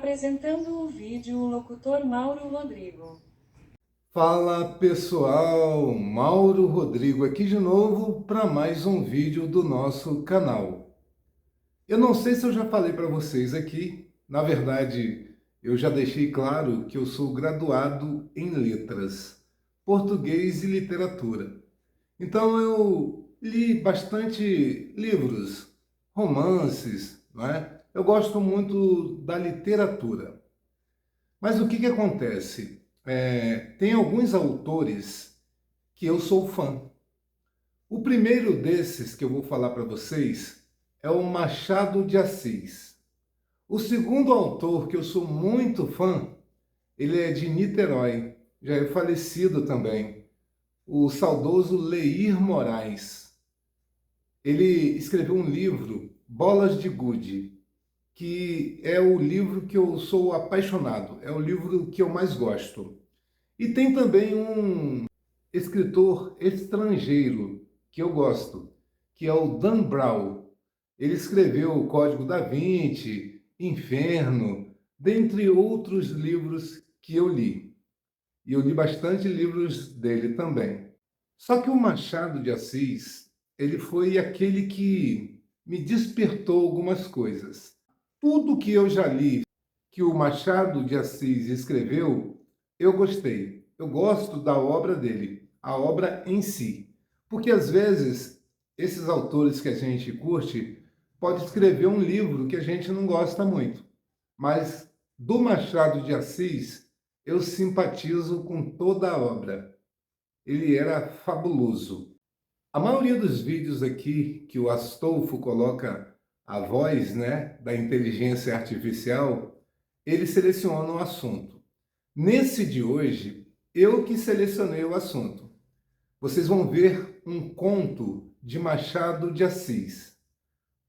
Apresentando o vídeo, o locutor Mauro Rodrigo. Fala pessoal, Mauro Rodrigo aqui de novo para mais um vídeo do nosso canal. Eu não sei se eu já falei para vocês aqui, na verdade eu já deixei claro que eu sou graduado em letras, português e literatura. Então eu li bastante livros, romances, não é? Eu gosto muito da literatura. Mas o que que acontece? Tem alguns autores que eu sou fã. O primeiro desses que eu vou falar para vocês é o Machado de Assis. O segundo autor que eu sou muito fã, ele é de Niterói, já é falecido também, o saudoso Leir Moraes. Ele escreveu um livro, Bolas de Gude, que é o livro que eu sou apaixonado, é o livro que eu mais gosto. E tem também um escritor estrangeiro que eu gosto, que é o Dan Brown. Ele escreveu O Código da Vinci, Inferno, dentre outros livros que eu li. E eu li bastante livros dele também. Só que o Machado de Assis, ele foi aquele que me despertou algumas coisas. Tudo que eu já li que o Machado de Assis escreveu, eu gostei. Eu gosto da obra dele, a obra em si. Porque às vezes esses autores que a gente curte pode escrever um livro que a gente não gosta muito. Mas do Machado de Assis, eu simpatizo com toda a obra. Ele era fabuloso. A maioria dos vídeos aqui que o Astolfo coloca a voz, né, da inteligência artificial, ele seleciona um assunto. Nesse de hoje, eu que selecionei o assunto. Vocês vão ver um conto de Machado de Assis,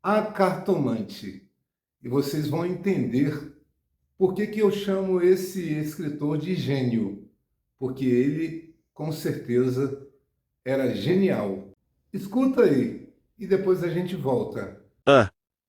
A Cartomante. E vocês vão entender por que que eu chamo esse escritor de gênio. Porque ele, com certeza, era genial. Escuta aí e depois a gente volta.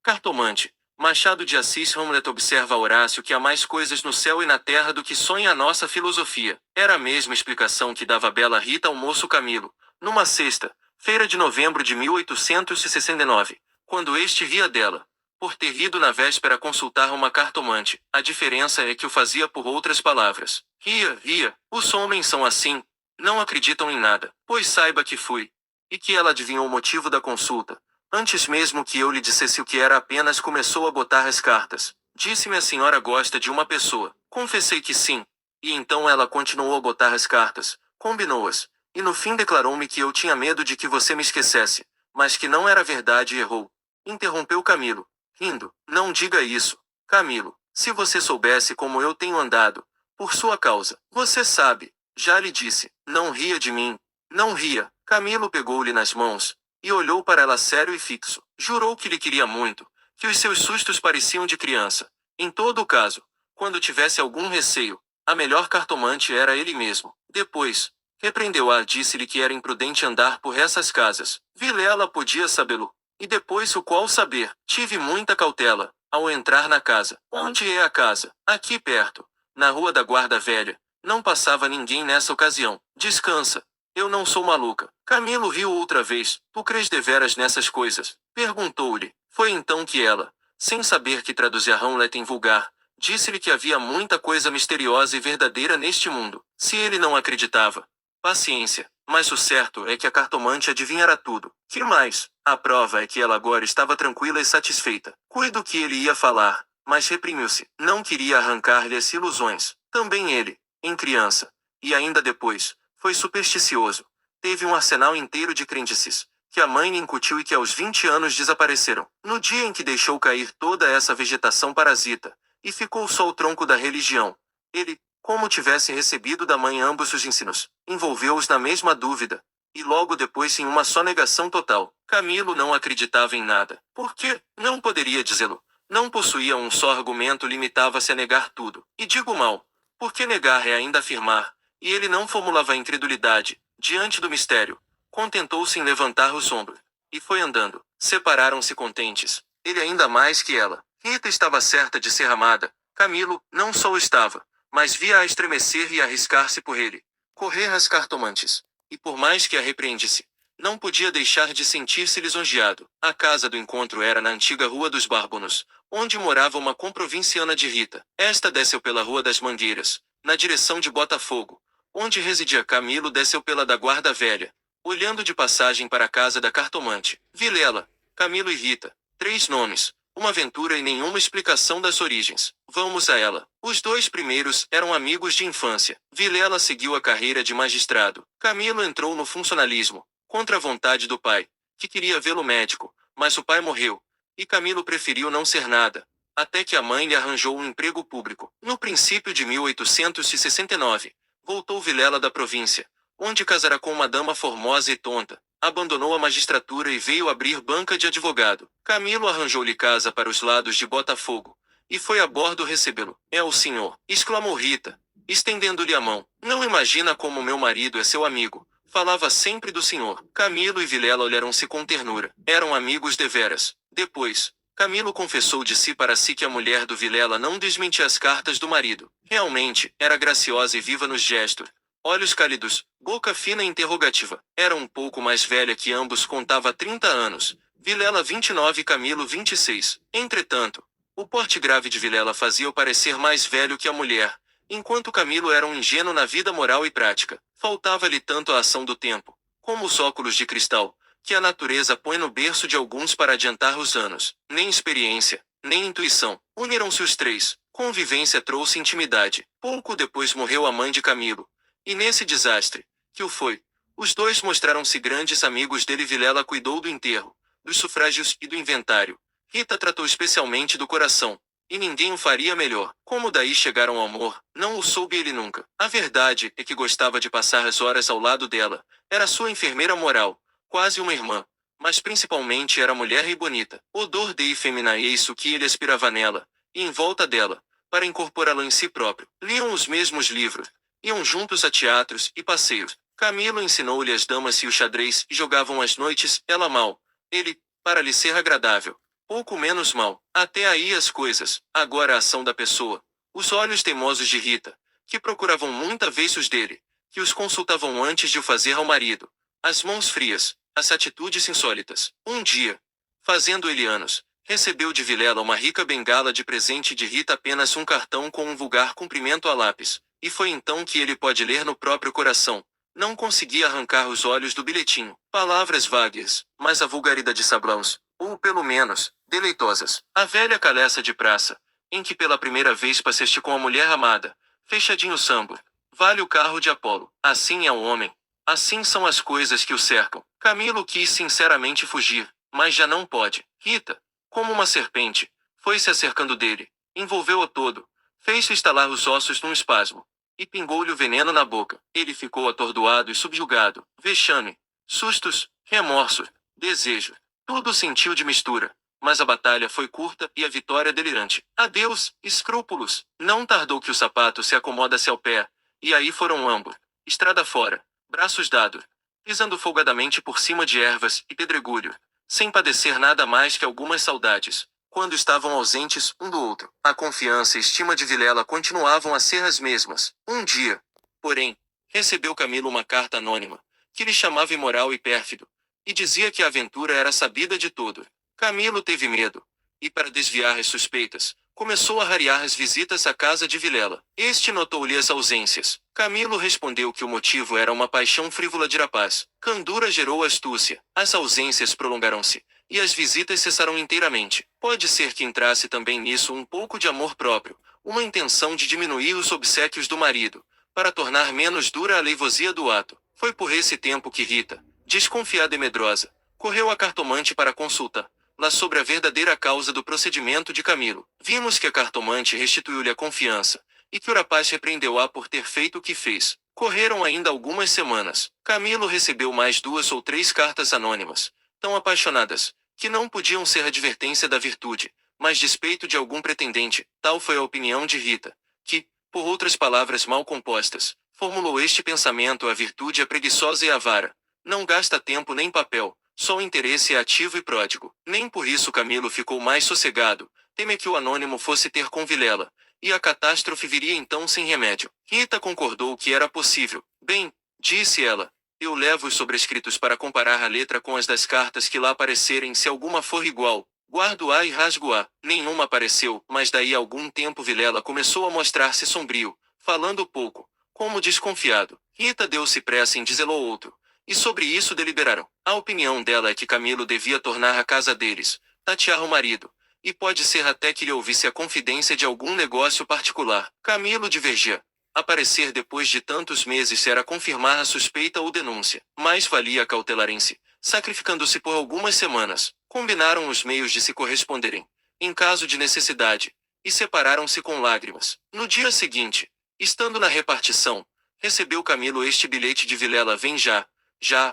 Cartomante. Machado de Assis. Hamlet observa a Horácio que há mais coisas no céu e na terra do que sonha a nossa filosofia. Era a mesma explicação que dava a bela Rita ao moço Camilo, numa sexta-feira de novembro de 1869, quando este ria dela, por ter ido na véspera consultar uma cartomante. A diferença é que o fazia por outras palavras. Ria. Os homens são assim, não acreditam em nada. Pois saiba que fui. E que ela adivinhou o motivo da consulta. Antes mesmo que eu lhe dissesse o que era, apenas começou a botar as cartas. Disse-me: a senhora gosta de uma pessoa. Confessei que sim. E então ela continuou a botar as cartas, combinou-as, e no fim declarou-me que eu tinha medo de que você me esquecesse, mas que não era verdade e errou. Interrompeu Camilo, rindo. Não diga isso, Camilo. Se você soubesse como eu tenho andado, por sua causa, você sabe. Já lhe disse, não ria de mim. Não ria. Camilo pegou-lhe nas mãos e olhou para ela sério e fixo. Jurou que lhe queria muito, que os seus sustos pareciam de criança. Em todo o caso, quando tivesse algum receio, a melhor cartomante era ele mesmo. Depois, repreendeu-a, disse-lhe que era imprudente andar por essas casas. Vilela podia sabê-lo. E depois o qual saber. Tive muita cautela, ao entrar na casa. Onde é a casa? Aqui perto, na Rua da Guarda Velha. Não passava ninguém nessa ocasião. Descansa. Eu não sou maluca. Camilo riu outra vez. Tu crês deveras nessas coisas? Perguntou-lhe. Foi então que ela, sem saber que traduzia Hamlet em vulgar, disse-lhe que havia muita coisa misteriosa e verdadeira neste mundo. Se ele não acreditava, paciência. Mas o certo é que a cartomante adivinhara tudo. Que mais? A prova é que ela agora estava tranquila e satisfeita. Cuido que ele ia falar, mas reprimiu-se. Não queria arrancar-lhe as ilusões. Também ele, em criança, e ainda depois, foi supersticioso. Teve um arsenal inteiro de crendices, que a mãe lhe incutiu e que aos 20 anos desapareceram. No dia em que deixou cair toda essa vegetação parasita, e ficou só o tronco da religião, ele, como tivesse recebido da mãe ambos os ensinos, envolveu-os na mesma dúvida, e logo depois em uma sonegação total. Camilo não acreditava em nada. Por quê? Não poderia dizê-lo. Não possuía um só argumento, limitava-se a negar tudo. E digo mal, porque negar é ainda afirmar, e ele não formulava a incredulidade, diante do mistério. Contentou-se em levantar os ombros, e foi andando. Separaram-se contentes, ele ainda mais que ela. Rita estava certa de ser amada, Camilo não só o estava, mas via-a estremecer e arriscar-se por ele. Correr às cartomantes. E por mais que a repreendisse, não podia deixar de sentir-se lisonjeado. A casa do encontro era na antiga Rua dos Bárbonos, onde morava uma comprovinciana de Rita. Esta desceu pela Rua das Mangueiras, na direção de Botafogo. Onde residia Camilo desceu pela da Guarda Velha, olhando de passagem para a casa da cartomante. Vilela, Camilo e Rita. 3 nomes, uma aventura e nenhuma explicação das origens. Vamos a ela. Os 2 primeiros eram amigos de infância. Vilela seguiu a carreira de magistrado. Camilo entrou no funcionalismo, contra a vontade do pai, que queria vê-lo médico, mas o pai morreu, e Camilo preferiu não ser nada, até que a mãe lhe arranjou um emprego público. No princípio de 1869, voltou Vilela da província, onde casara com uma dama formosa e tonta, abandonou a magistratura e veio abrir banca de advogado. Camilo arranjou-lhe casa para os lados de Botafogo, e foi a bordo recebê-lo. É o senhor, exclamou Rita, estendendo-lhe a mão. Não imagina como meu marido é seu amigo. Falava sempre do senhor. Camilo e Vilela olharam-se com ternura. Eram amigos deveras. Depois, Camilo confessou de si para si que a mulher do Vilela não desmentia as cartas do marido. Realmente, era graciosa e viva nos gestos. Olhos cálidos, boca fina e interrogativa. Era um pouco mais velha que ambos, contava 30 anos. Vilela 29 e Camilo 26. Entretanto, o porte grave de Vilela fazia-o parecer mais velho que a mulher, enquanto Camilo era um ingênuo na vida moral e prática. Faltava-lhe tanto a ação do tempo, como os óculos de cristal, que a natureza põe no berço de alguns para adiantar os anos. Nem experiência, nem intuição. Uniram-se os 3. Convivência trouxe intimidade. Pouco depois morreu a mãe de Camilo. E nesse desastre, que o foi, os 2 mostraram-se grandes amigos dele. Vilela cuidou do enterro, dos sufrágios e do inventário. Rita tratou especialmente do coração. E ninguém o faria melhor. Como daí chegaram ao amor, não o soube ele nunca. A verdade é que gostava de passar as horas ao lado dela. Era sua enfermeira moral, quase uma irmã. Mas principalmente era mulher e bonita. Odor de fêmina, isso que ele aspirava nela, e em volta dela, para incorporá-la em si próprio. Liam os mesmos livros, iam juntos a teatros e passeios. Camilo ensinou-lhe as damas e o xadrez e jogavam às noites, ela mal. Ele, para lhe ser agradável, pouco menos mal. Até aí as coisas. Agora a ação da pessoa. Os olhos teimosos de Rita, que procuravam muita vez os dele, que os consultavam antes de o fazer ao marido. As mãos frias, as atitudes insólitas. Um dia, fazendo ele anos, recebeu de Vilela uma rica bengala de presente de Rita, apenas um cartão com um vulgar cumprimento a lápis. E foi então que ele pode ler no próprio coração. Não conseguia arrancar os olhos do bilhetinho. Palavras vagas, mas a vulgaridade de sablões, ou pelo menos, deleitosas. A velha caleça de praça, em que pela primeira vez passaste com a mulher amada, fechadinho sambo, vale o carro de Apolo. Assim é o homem. Assim são as coisas que o cercam. Camilo quis sinceramente fugir, mas já não pode. Rita, como uma serpente, foi-se acercando dele, envolveu-o todo, fez-se estalar os ossos num espasmo, e pingou-lhe o veneno na boca. Ele ficou atordoado e subjugado. Vexame, sustos, remorso, desejo. Tudo sentiu de mistura, mas a batalha foi curta e a vitória delirante. Adeus, escrúpulos. Não tardou que o sapato se acomodasse ao pé, e aí foram ambos, estrada fora, braços dados, pisando folgadamente por cima de ervas e pedregulho, sem padecer nada mais que algumas saudades, quando estavam ausentes um do outro. A confiança e estima de Vilela continuavam a ser as mesmas. Um dia, porém, recebeu Camilo uma carta anônima, que lhe chamava imoral e pérfido, e dizia que a aventura era sabida de todo. Camilo teve medo, e para desviar as suspeitas, começou a rarear as visitas à casa de Vilela. Este notou-lhe as ausências. Camilo respondeu que o motivo era uma paixão frívola de rapaz. Candura gerou astúcia. As ausências prolongaram-se, e as visitas cessaram inteiramente. Pode ser que entrasse também nisso um pouco de amor próprio, uma intenção de diminuir os obséquios do marido, para tornar menos dura a leivosia do ato. Foi por esse tempo que Rita, desconfiada e medrosa, correu à cartomante para consultar lá sobre a verdadeira causa do procedimento de Camilo. Vimos que a cartomante restituiu-lhe a confiança, e que o rapaz repreendeu-a por ter feito o que fez. Correram ainda algumas semanas. Camilo recebeu mais 2 ou 3 cartas anônimas, tão apaixonadas, que não podiam ser advertência da virtude, mas despeito de algum pretendente. Tal foi a opinião de Rita, que, por outras palavras mal compostas, formulou este pensamento: a virtude é preguiçosa e avara. Não gasta tempo nem papel, só o interesse é ativo e pródigo. Nem por isso Camilo ficou mais sossegado, teme que o anônimo fosse ter com Vilela, e a catástrofe viria então sem remédio. Rita concordou que era possível. Bem, disse ela, eu levo os sobrescritos para comparar a letra com as das cartas que lá aparecerem, se alguma for igual. Guardo-a e rasgo-a. Nenhuma apareceu, mas daí a algum tempo Vilela começou a mostrar-se sombrio, falando pouco, como desconfiado. Rita deu-se pressa em dizê-lo ao outro, e sobre isso deliberaram. A opinião dela é que Camilo devia tornar a casa deles, tatear o marido, e pode ser até que lhe ouvisse a confidência de algum negócio particular. Camilo divergia. Aparecer depois de tantos meses era confirmar a suspeita ou denúncia. Mais valia cautelarem-se, sacrificando-se por algumas semanas. Combinaram os meios de se corresponderem, em caso de necessidade, e separaram-se com lágrimas. No dia seguinte, estando na repartição, recebeu Camilo este bilhete de Vilela: vem já,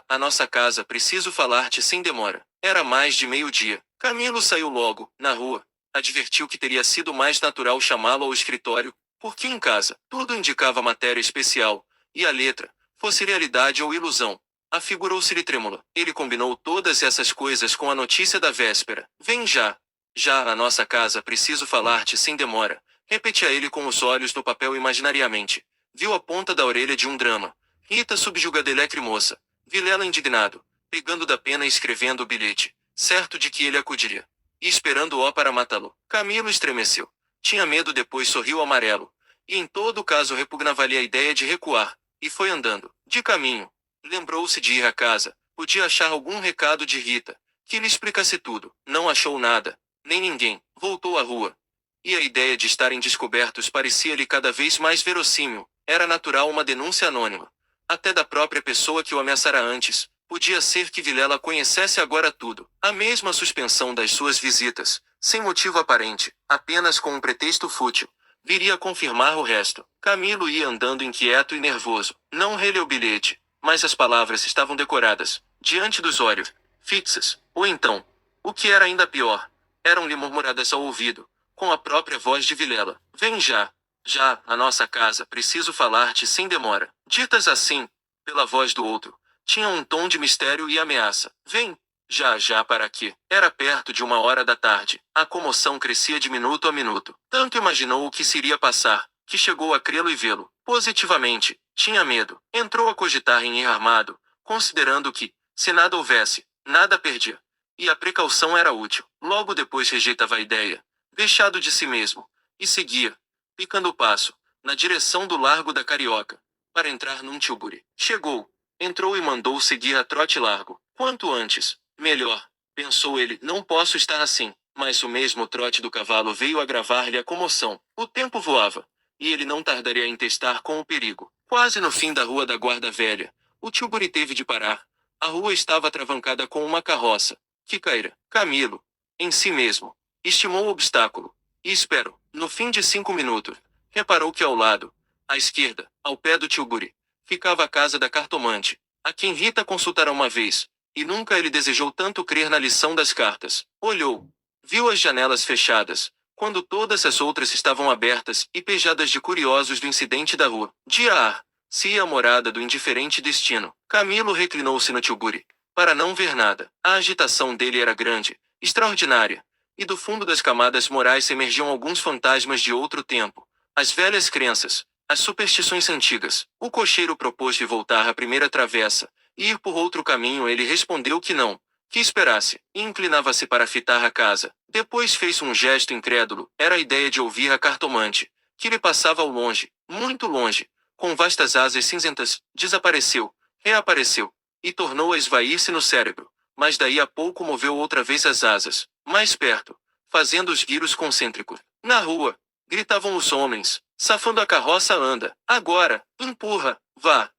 à nossa casa, preciso falar-te sem demora. Era mais de meio-dia. Camilo saiu logo, na rua. Advertiu que teria sido mais natural chamá-lo ao escritório, porque em casa, tudo indicava matéria especial, e a letra, fosse realidade ou ilusão, afigurou-se-lhe trêmula. Ele combinou todas essas coisas com a notícia da véspera. Vem já, à nossa casa, preciso falar-te sem demora, repetia ele com os olhos no papel imaginariamente. Viu a ponta da orelha de um drama. Rita subjugada e lacrimosa. Vilela indignado, pegando da pena e escrevendo o bilhete, certo de que ele acudiria, e esperando-o para matá-lo. Camilo estremeceu. Tinha medo, depois sorriu amarelo, e em todo caso repugnava-lhe a ideia de recuar, e foi andando. De caminho, lembrou-se de ir à casa, podia achar algum recado de Rita, que lhe explicasse tudo. Não achou nada, nem ninguém. Voltou à rua, e a ideia de estarem descobertos parecia-lhe cada vez mais verossímil. Era natural uma denúncia anônima, até da própria pessoa que o ameaçara antes. Podia ser que Vilela conhecesse agora tudo. A mesma suspensão das suas visitas, sem motivo aparente, apenas com um pretexto fútil, viria a confirmar o resto. Camilo ia andando inquieto e nervoso. Não releu o bilhete, mas as palavras estavam decoradas, diante dos olhos, fixas. Ou então, o que era ainda pior, eram-lhe murmuradas ao ouvido, com a própria voz de Vilela. Vem já, à nossa casa, preciso falar-te sem demora. Ditas assim, pela voz do outro, tinham um tom de mistério e ameaça. Vem, já para quê? Era perto de 1 hora da tarde. A comoção crescia de minuto a minuto. Tanto imaginou o que se iria passar, que chegou a crê-lo e vê-lo. Positivamente, tinha medo. Entrou a cogitar em ir armado, considerando que, se nada houvesse, nada perdia. E a precaução era útil. Logo depois rejeitava a ideia, vexado de si mesmo, e seguia, picando o passo, na direção do Largo da Carioca, para entrar num tilbury. Chegou, entrou e mandou seguir a trote largo. Quanto antes, melhor, pensou ele. Não posso estar assim. Mas o mesmo trote do cavalo veio agravar-lhe a comoção. O tempo voava, e ele não tardaria em testar com o perigo. Quase no fim da Rua da Guarda Velha, o tilbury teve de parar. A rua estava atravancada com uma carroça, que caíra. Camilo, em si mesmo, estimou o obstáculo, e esperou. No fim de 5 minutos, reparou que ao lado, à esquerda, ao pé do tilbury, ficava a casa da cartomante, a quem Rita consultara uma vez, e nunca ele desejou tanto crer na lição das cartas. Olhou, viu as janelas fechadas, quando todas as outras estavam abertas e pejadas de curiosos do incidente da rua. Se ia a morada do indiferente destino. Camilo reclinou-se no tilbury, para não ver nada. A agitação dele era grande, extraordinária, e do fundo das camadas morais emergiam alguns fantasmas de outro tempo, as velhas crenças, as superstições antigas. O cocheiro propôs-lhe voltar à primeira travessa, e ir por outro caminho. Ele respondeu que não, que esperasse, e inclinava-se para fitar a casa. Depois fez um gesto incrédulo. Era a ideia de ouvir a cartomante, que lhe passava ao longe, muito longe, com vastas asas cinzentas. Desapareceu, reapareceu, e tornou a esvair-se no cérebro. Mas daí a pouco moveu outra vez as asas, mais perto, fazendo os giros concêntricos. Na rua, gritavam os homens, safando a carroça. Anda, agora, empurra, vá.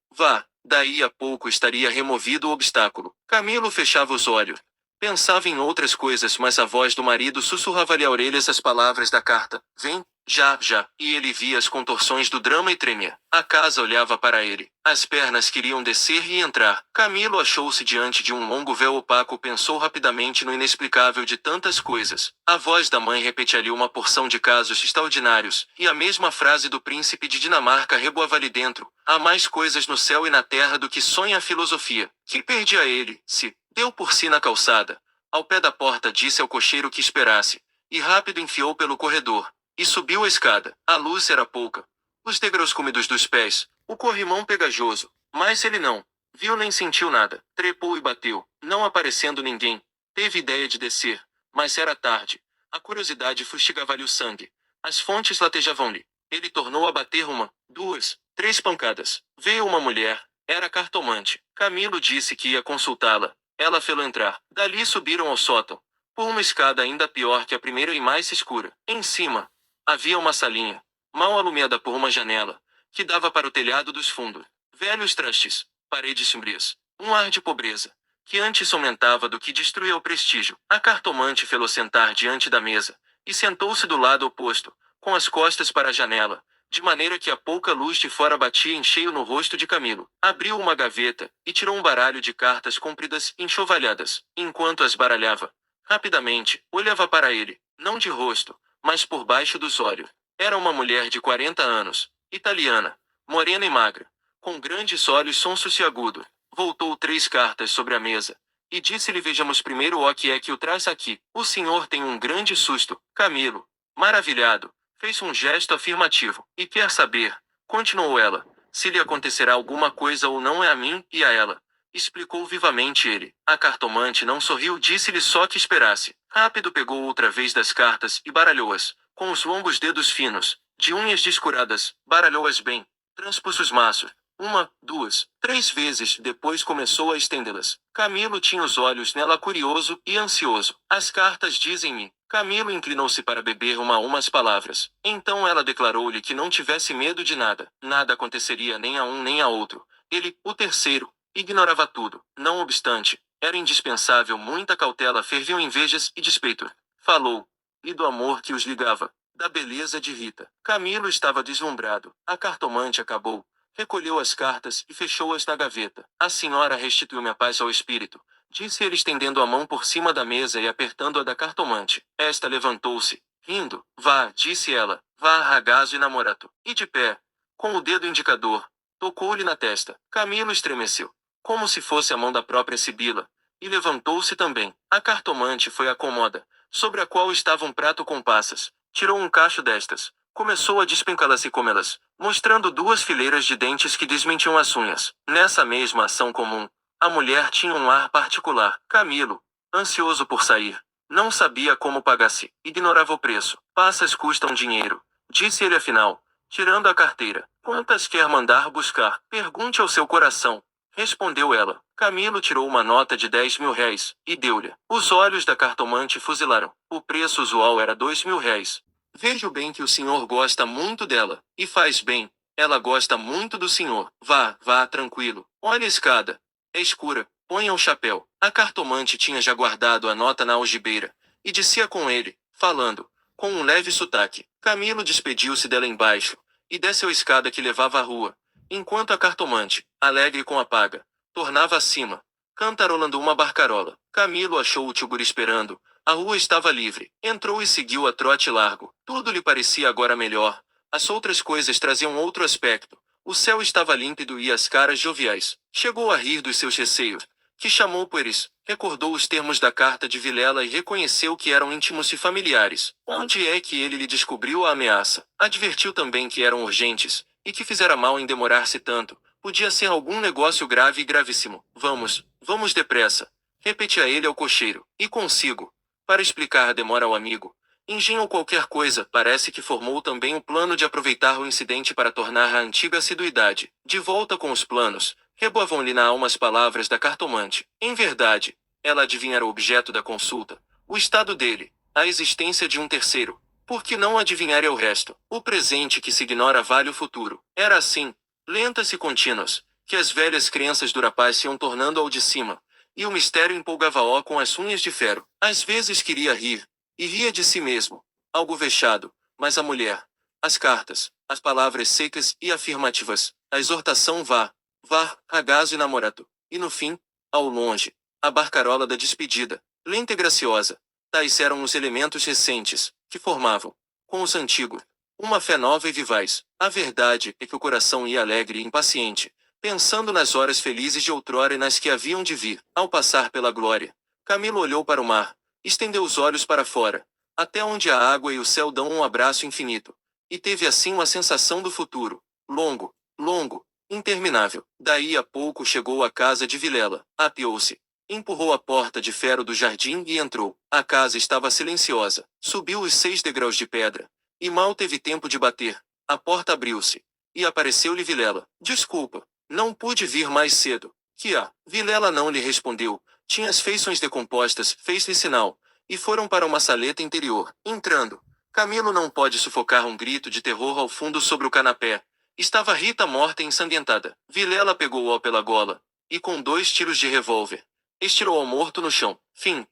Daí a pouco estaria removido o obstáculo. Camilo fechava os olhos. Pensava em outras coisas, mas a voz do marido sussurrava-lhe à orelha as palavras da carta. Vem, já. E ele via as contorções do drama e tremia. A casa olhava para ele. As pernas queriam descer e entrar. Camilo achou-se diante de um longo véu opaco. Pensou rapidamente no inexplicável de tantas coisas. A voz da mãe repetia-lhe uma porção de casos extraordinários, e a mesma frase do príncipe de Dinamarca reboava-lhe dentro. Há mais coisas no céu e na terra do que sonha a filosofia. Que perdia ele, se deu por si na calçada. Ao pé da porta disse ao cocheiro que esperasse, e rápido enfiou pelo corredor. e subiu a escada. A luz era pouca. Os degraus úmidos dos pés, o corrimão pegajoso. Mas ele não viu nem sentiu nada. Trepou e bateu, não aparecendo ninguém. Teve ideia de descer, mas era tarde. A curiosidade fustigava-lhe o sangue. As fontes latejavam-lhe. Ele tornou a bater uma, duas, três pancadas. Veio uma mulher. Era a cartomante. Camilo disse que ia consultá-la. Ela fê-lo entrar. Dali subiram ao sótão, por uma escada ainda pior que a primeira e mais escura. Em cima, havia uma salinha, mal alumiada por uma janela, que dava para o telhado dos fundos. Velhos trastes, paredes sombrias, um ar de pobreza, que antes aumentava do que destruía o prestígio. A cartomante fê-lo sentar diante da mesa, e sentou-se do lado oposto, com as costas para a janela, de maneira que a pouca luz de fora batia em cheio no rosto de Camilo. Abriu uma gaveta, e tirou um baralho de cartas compridas e enxovalhadas. Enquanto as baralhava, rapidamente, olhava para ele, não de rosto, mas por baixo dos olhos. Era uma mulher de 40 anos, italiana, morena e magra, com grandes olhos sonsos e agudos. Voltou 3 cartas sobre a mesa, e disse-lhe: vejamos primeiro o que é que o traz aqui. O senhor tem um grande susto. Camilo, maravilhado, fez um gesto afirmativo. E quer saber, continuou ela, se lhe acontecerá alguma coisa ou não é a mim e a ela. Explicou vivamente ele. A cartomante não sorriu, disse-lhe só que esperasse. Rápido pegou outra vez das cartas e baralhou-as, com os longos dedos finos, de unhas descuradas, baralhou-as bem, transpôs os maços. 1, 2, 3 vezes, depois começou a estendê-las. Camilo tinha os olhos nela curioso e ansioso. As cartas dizem-me. Camilo inclinou-se para beber uma a umas palavras. Então ela declarou-lhe que não tivesse medo de nada. Nada aconteceria nem a um nem a outro. Ele, o terceiro, ignorava tudo. Não obstante, era indispensável muita cautela. Ferviam invejas e despeito. Falou. E do amor que os ligava. Da beleza de Rita. Camilo estava deslumbrado. A cartomante acabou. Recolheu as cartas e fechou-as na gaveta. A senhora restituiu-me a paz ao espírito, disse ele estendendo a mão por cima da mesa e apertando-a da cartomante. Esta levantou-se, rindo. Vá, disse ela, vá a ragazzo e namorato. E de pé, com o dedo indicador, tocou-lhe na testa. Camilo estremeceu, como se fosse a mão da própria Sibila, e levantou-se também. A cartomante foi à cômoda, sobre a qual estava um prato com passas. Tirou um cacho destas. Começou a despencá-las e comê-las, mostrando 2 fileiras de dentes que desmentiam as unhas. Nessa mesma ação comum, a mulher tinha um ar particular. Camilo, ansioso por sair, não sabia como pagar-se, ignorava o preço. Passas custam dinheiro, disse ele afinal, tirando a carteira. Quantas quer mandar buscar? Pergunte ao seu coração, respondeu ela. Camilo tirou uma nota de 10.000 réis, e deu-lhe. Os olhos da cartomante fuzilaram. O preço usual era 2.000 réis. Vejo bem que o senhor gosta muito dela, e faz bem, ela gosta muito do senhor. Vá, vá, tranquilo. Olha a escada. É escura, ponha o chapéu. A cartomante tinha já guardado a nota na algibeira, e descia com ele, falando, com um leve sotaque. Camilo despediu-se dela embaixo, e desceu a escada que levava à rua, enquanto a cartomante, alegre com a paga, tornava acima, cantarolando uma barcarola. Camilo achou o tilbury esperando. A rua estava livre. Entrou e seguiu a trote largo. Tudo lhe parecia agora melhor. As outras coisas traziam outro aspecto. O céu estava límpido e as caras joviais. Chegou a rir dos seus receios, que chamou pueris. Recordou os termos da carta de Vilela e reconheceu que eram íntimos e familiares. Onde é que ele lhe descobriu a ameaça? Advertiu também que eram urgentes, e que fizera mal em demorar-se tanto. Podia ser algum negócio grave e gravíssimo. Vamos, vamos depressa, repetia ele ao cocheiro. E consigo, para explicar a demora ao amigo, engenhou qualquer coisa. Parece que formou também o plano de aproveitar o incidente para tornar a antiga assiduidade. De volta com os planos, reboavam-lhe na alma as palavras da cartomante. Em verdade, ela adivinhara o objeto da consulta, o estado dele, a existência de um terceiro. Por que não adivinhar o resto? O presente que se ignora vale o futuro. Era assim, lentas e contínuas, que as velhas crenças do rapaz se iam tornando ao de cima, e o mistério empolgava-o com as unhas de ferro. Às vezes queria rir, e ria de si mesmo, algo vexado, mas a mulher, as cartas, as palavras secas e afirmativas, a exortação vá, vá, ragazzo e namorato, e no fim, ao longe, a barcarola da despedida, lenta e graciosa. Tais eram os elementos recentes, que formavam, com os antigos, uma fé nova e vivaz. A verdade é que o coração ia alegre e impaciente, pensando nas horas felizes de outrora e nas que haviam de vir. Ao passar pela glória, Camilo olhou para o mar, estendeu os olhos para fora. até onde a água e o céu dão um abraço infinito. E teve assim uma sensação do futuro, longo, longo, interminável. Daí a pouco chegou à casa de Vilela, apeou-se, empurrou a porta de ferro do jardim e entrou. A casa estava silenciosa. Subiu os 6 degraus de pedra, e mal teve tempo de bater. A porta abriu-se, e apareceu-lhe Vilela. Desculpa, não pude vir mais cedo. Que há? Vilela não lhe respondeu. Tinha as feições decompostas, fez-lhe sinal, e foram para uma saleta interior. Entrando, Camilo não pode sufocar um grito de terror ao fundo sobre o canapé. Estava Rita morta e ensanguentada. Vilela pegou-o pela gola, e com 2 tiros de revólver, estirou ao morto no chão. Fim.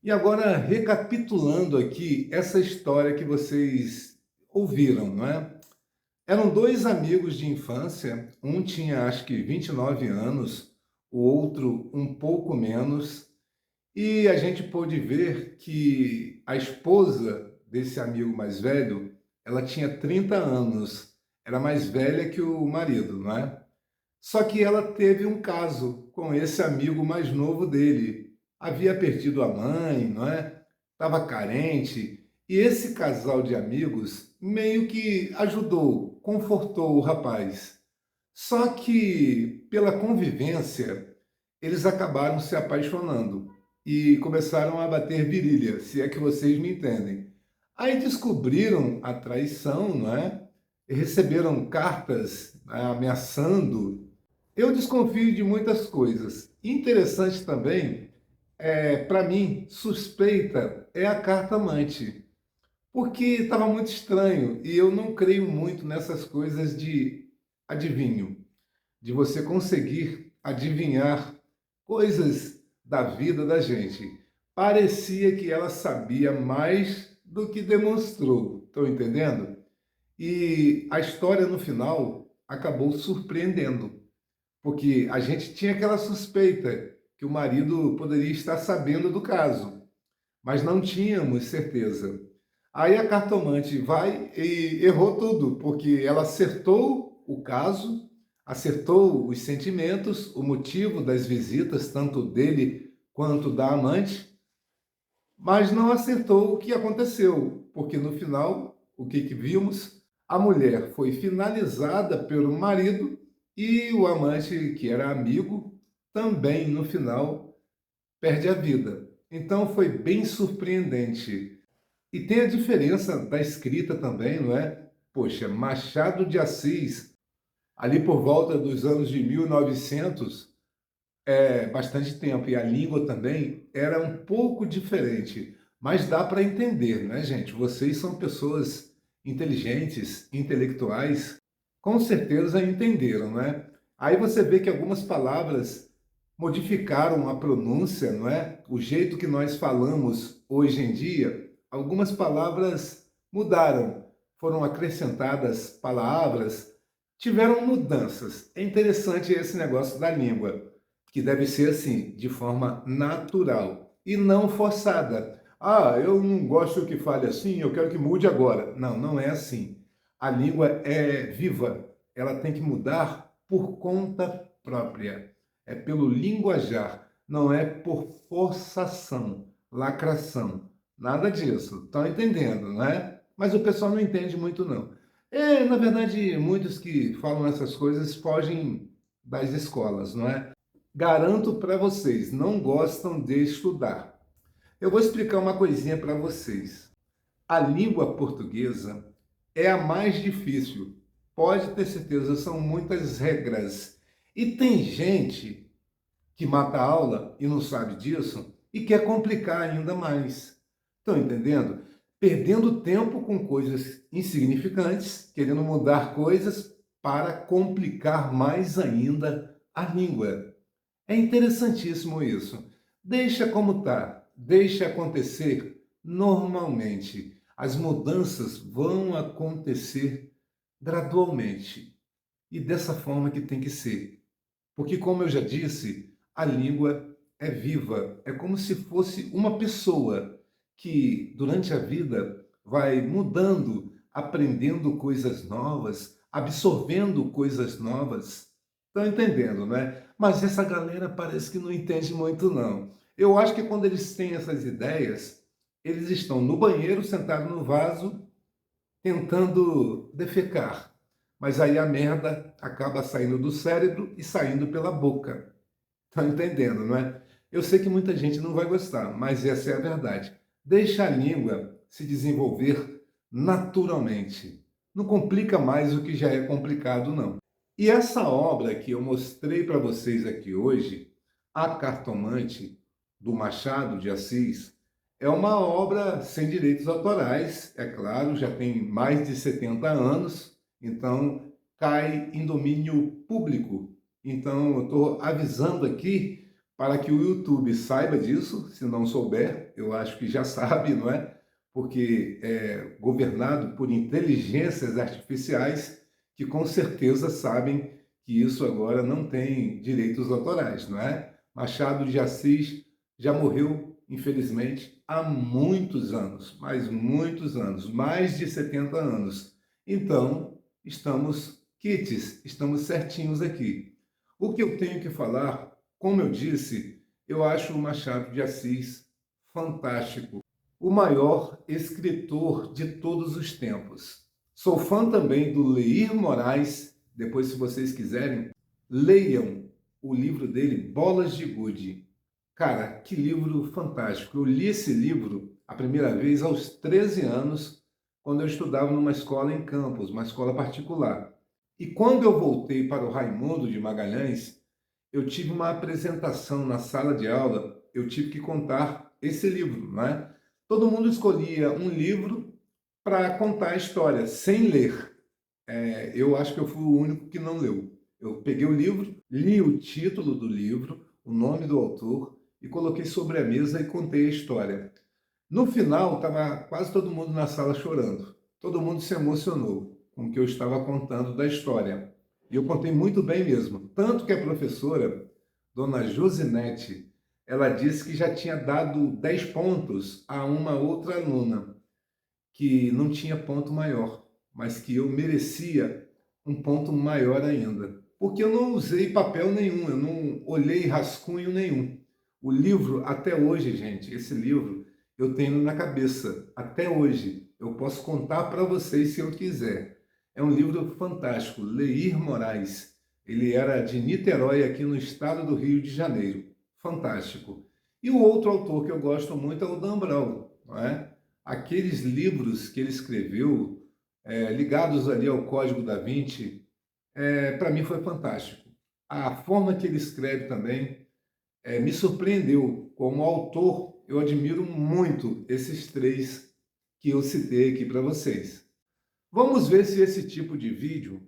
E agora, recapitulando aqui essa história que vocês ouviram, não é? Eram 2 amigos de infância, um tinha acho que 29 anos, o outro um pouco menos, e a gente pôde ver que a esposa desse amigo mais velho, ela tinha 30 anos, era mais velha que o marido, não é? Só que ela teve um caso com esse amigo mais novo dele. Havia perdido a mãe, não é? Estava carente. E esse casal de amigos meio que ajudou, confortou o rapaz. Só que, pela convivência, eles acabaram se apaixonando e começaram a bater virilha, se é que vocês me entendem. Aí descobriram a traição, não é? E receberam cartas, né, ameaçando. Eu desconfio de muitas coisas. Interessante também, para mim, suspeita é a carta amante, porque estava muito estranho e eu não creio muito nessas coisas de adivinho, de você conseguir adivinhar coisas da vida da gente. Parecia que ela sabia mais do que demonstrou, estão entendendo? E a história no final acabou surpreendendo, porque a gente tinha aquela suspeita que o marido poderia estar sabendo do caso, mas não tínhamos certeza. Aí a cartomante vai e errou tudo, porque ela acertou o caso, acertou os sentimentos, o motivo das visitas, tanto dele quanto da amante, mas não acertou o que aconteceu, porque no final, o que vimos? A mulher foi finalizada pelo marido e o amante, que era amigo, também no final perde a vida. Então foi bem surpreendente. E tem a diferença da escrita também, não é? Poxa, Machado de Assis, ali por volta dos anos de 1900, bastante tempo, e a língua também era um pouco diferente, mas dá para entender, né, gente? Vocês são pessoas inteligentes, intelectuais, com certeza entenderam, né? Aí você vê que algumas palavras modificaram a pronúncia, não é? O jeito que nós falamos hoje em dia, algumas palavras mudaram, foram acrescentadas palavras, tiveram mudanças. É interessante esse negócio da língua, que deve ser assim, de forma natural e não forçada. Ah, eu não gosto que fale assim, eu quero que mude agora. Não, não é assim. A língua é viva, ela tem que mudar por conta própria. É pelo linguajar, não é por forçação, lacração. Nada disso. Estão entendendo, né? Mas o pessoal não entende muito, não. Na verdade, muitos que falam essas coisas fogem das escolas, não é? Garanto para vocês, não gostam de estudar. Eu vou explicar uma coisinha para vocês. A língua portuguesa é a mais difícil. Pode ter certeza, são muitas regras. E tem gente que mata a aula e não sabe disso e quer complicar ainda mais. Estão entendendo? Perdendo tempo com coisas insignificantes, querendo mudar coisas para complicar mais ainda a língua. É interessantíssimo isso. Deixa como está, deixa acontecer normalmente. As mudanças vão acontecer gradualmente e dessa forma que tem que ser. Porque, como eu já disse, a língua é viva, é como se fosse uma pessoa que, durante a vida, vai mudando, aprendendo coisas novas, absorvendo coisas novas. Estão entendendo, né? Mas essa galera parece que não entende muito, não. Eu acho que quando eles têm essas ideias, eles estão no banheiro, sentados no vaso, tentando defecar. Mas aí a merda acaba saindo do cérebro e saindo pela boca. Estão entendendo, não é? Eu sei que muita gente não vai gostar, mas essa é a verdade. Deixa a língua se desenvolver naturalmente. Não complica mais o que já é complicado, não. E essa obra que eu mostrei para vocês aqui hoje, A Cartomante, do Machado de Assis, é uma obra sem direitos autorais, é claro, já tem mais de 70 anos, então cai em domínio público. Então eu estou avisando aqui para que o YouTube saiba disso, se não souber, eu acho que já sabe, não é? Porque é governado por inteligências artificiais que com certeza sabem que isso agora não tem direitos autorais, não é? Machado de Assis já morreu, infelizmente, há muitos anos, mas muitos anos, mais de 70 anos. Então, estamos quites, estamos certinhos aqui. O que eu tenho que falar, como eu disse, eu acho o Machado de Assis fantástico, o maior escritor de todos os tempos. Sou fã também do Leir Moraes. Depois, se vocês quiserem, leiam o livro dele, Bolas de Gude. Cara, que livro fantástico. Eu li esse livro a primeira vez aos 13 anos, quando eu estudava numa escola em Campos, uma escola particular. E quando eu voltei para o Raimundo de Magalhães, eu tive uma apresentação na sala de aula, eu tive que contar esse livro, né? Todo mundo escolhia um livro para contar a história, sem ler. Eu acho que eu fui o único que não leu. Eu peguei o livro, li o título do livro, o nome do autor, e coloquei sobre a mesa e contei a história. No final, estava quase todo mundo na sala chorando. Todo mundo se emocionou com o que eu estava contando da história. E eu contei muito bem mesmo. Tanto que a professora, dona Josinete, ela disse que já tinha dado 10 pontos a uma outra aluna, que não tinha ponto maior, mas que eu merecia um ponto maior ainda. Porque eu não usei papel nenhum, eu não olhei rascunho nenhum. O livro, até hoje, gente, esse livro eu tenho na cabeça, até hoje. Eu posso contar para vocês se eu quiser. É um livro fantástico, Leir Moraes. Ele era de Niterói, aqui no estado do Rio de Janeiro. Fantástico. E o outro autor que eu gosto muito é o Dan Brown, não é? Aqueles livros que ele escreveu, ligados ali ao Código da Vinci, para mim foi fantástico. A forma que ele escreve também me surpreendeu. Como autor, eu admiro muito esses três que eu citei aqui para vocês. Vamos ver se esse tipo de vídeo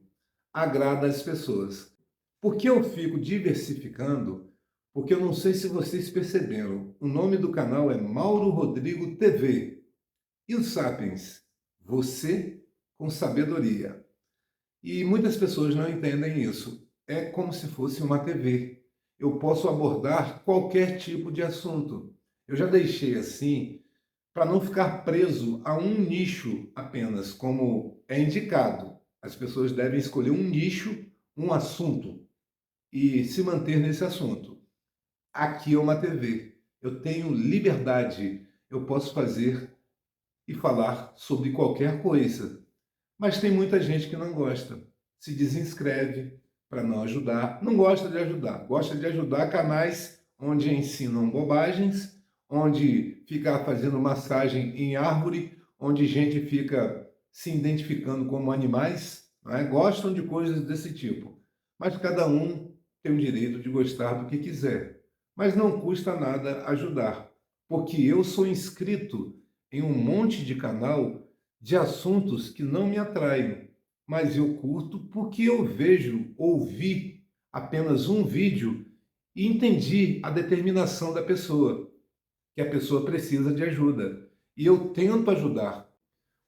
agrada as pessoas. Por que eu fico diversificando? Porque eu não sei se vocês perceberam, o nome do canal é Mauro Rodrigo TV. E o Sapiens? Você com sabedoria. E muitas pessoas não entendem isso. É como se fosse uma TV. Eu posso abordar qualquer tipo de assunto. Eu já deixei assim para não ficar preso a um nicho apenas, como é indicado. As pessoas devem escolher um nicho, um assunto, e se manter nesse assunto. Aqui é uma TV. Eu tenho liberdade. Eu posso fazer e falar sobre qualquer coisa. Mas tem muita gente que não gosta. Se desinscreve para não ajudar. Não gosta de ajudar. Gosta de ajudar canais onde ensinam bobagens, onde fica fazendo massagem em árvore, onde gente fica se identificando como animais, não é? Gostam de coisas desse tipo. Mas cada um tem o direito de gostar do que quiser. Mas não custa nada ajudar, porque eu sou inscrito em um monte de canal de assuntos que não me atraem, mas eu curto porque eu vejo, ouvi apenas um vídeo e entendi a determinação da pessoa, que a pessoa precisa de ajuda. E eu tento ajudar.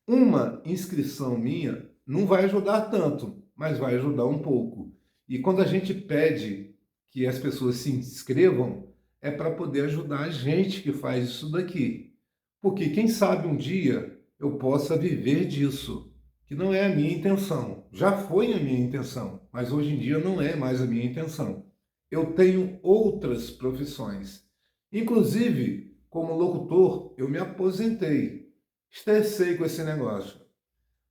Uma inscrição minha não vai ajudar tanto, mas vai ajudar um pouco. E quando a gente pede que as pessoas se inscrevam, é para poder ajudar a gente que faz isso daqui. Porque quem sabe um dia eu possa viver disso, que não é a minha intenção. Já foi a minha intenção, mas hoje em dia não é mais a minha intenção. Eu tenho outras profissões. Inclusive, como locutor, eu me aposentei. Estressei com esse negócio.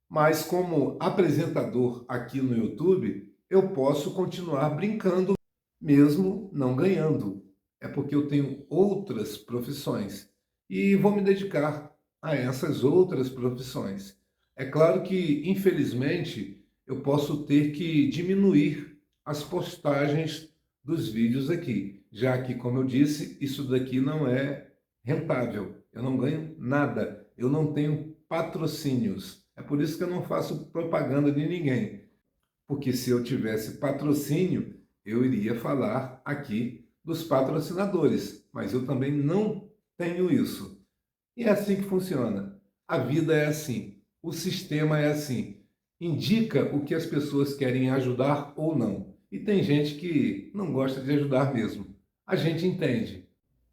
Mas como apresentador aqui no YouTube, eu posso continuar brincando mesmo não ganhando. É porque eu tenho outras profissões e vou me dedicar a essas outras profissões. É claro que, infelizmente, eu posso ter que diminuir as postagens dos vídeos aqui, já que, como eu disse, isso daqui não é rentável. Eu não ganho nada, eu não tenho patrocínios. É por isso que eu não faço propaganda de ninguém. Porque se eu tivesse patrocínio, eu iria falar aqui dos patrocinadores, mas eu também não tenho isso. E é assim que funciona. A vida é assim, o sistema é assim. Indica o que as pessoas querem ajudar ou não. E tem gente que não gosta de ajudar mesmo. A gente entende.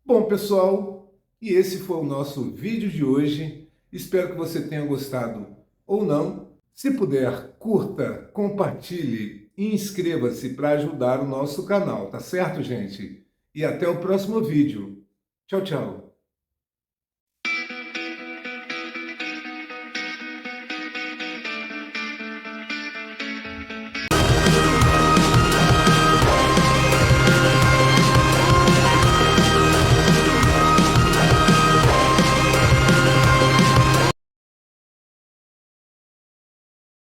Bom, pessoal, e esse foi o nosso vídeo de hoje. Espero que você tenha gostado ou não. Se puder, curta, compartilhe e inscreva-se para ajudar o nosso canal, tá certo, gente? E até o próximo vídeo. Tchau, tchau.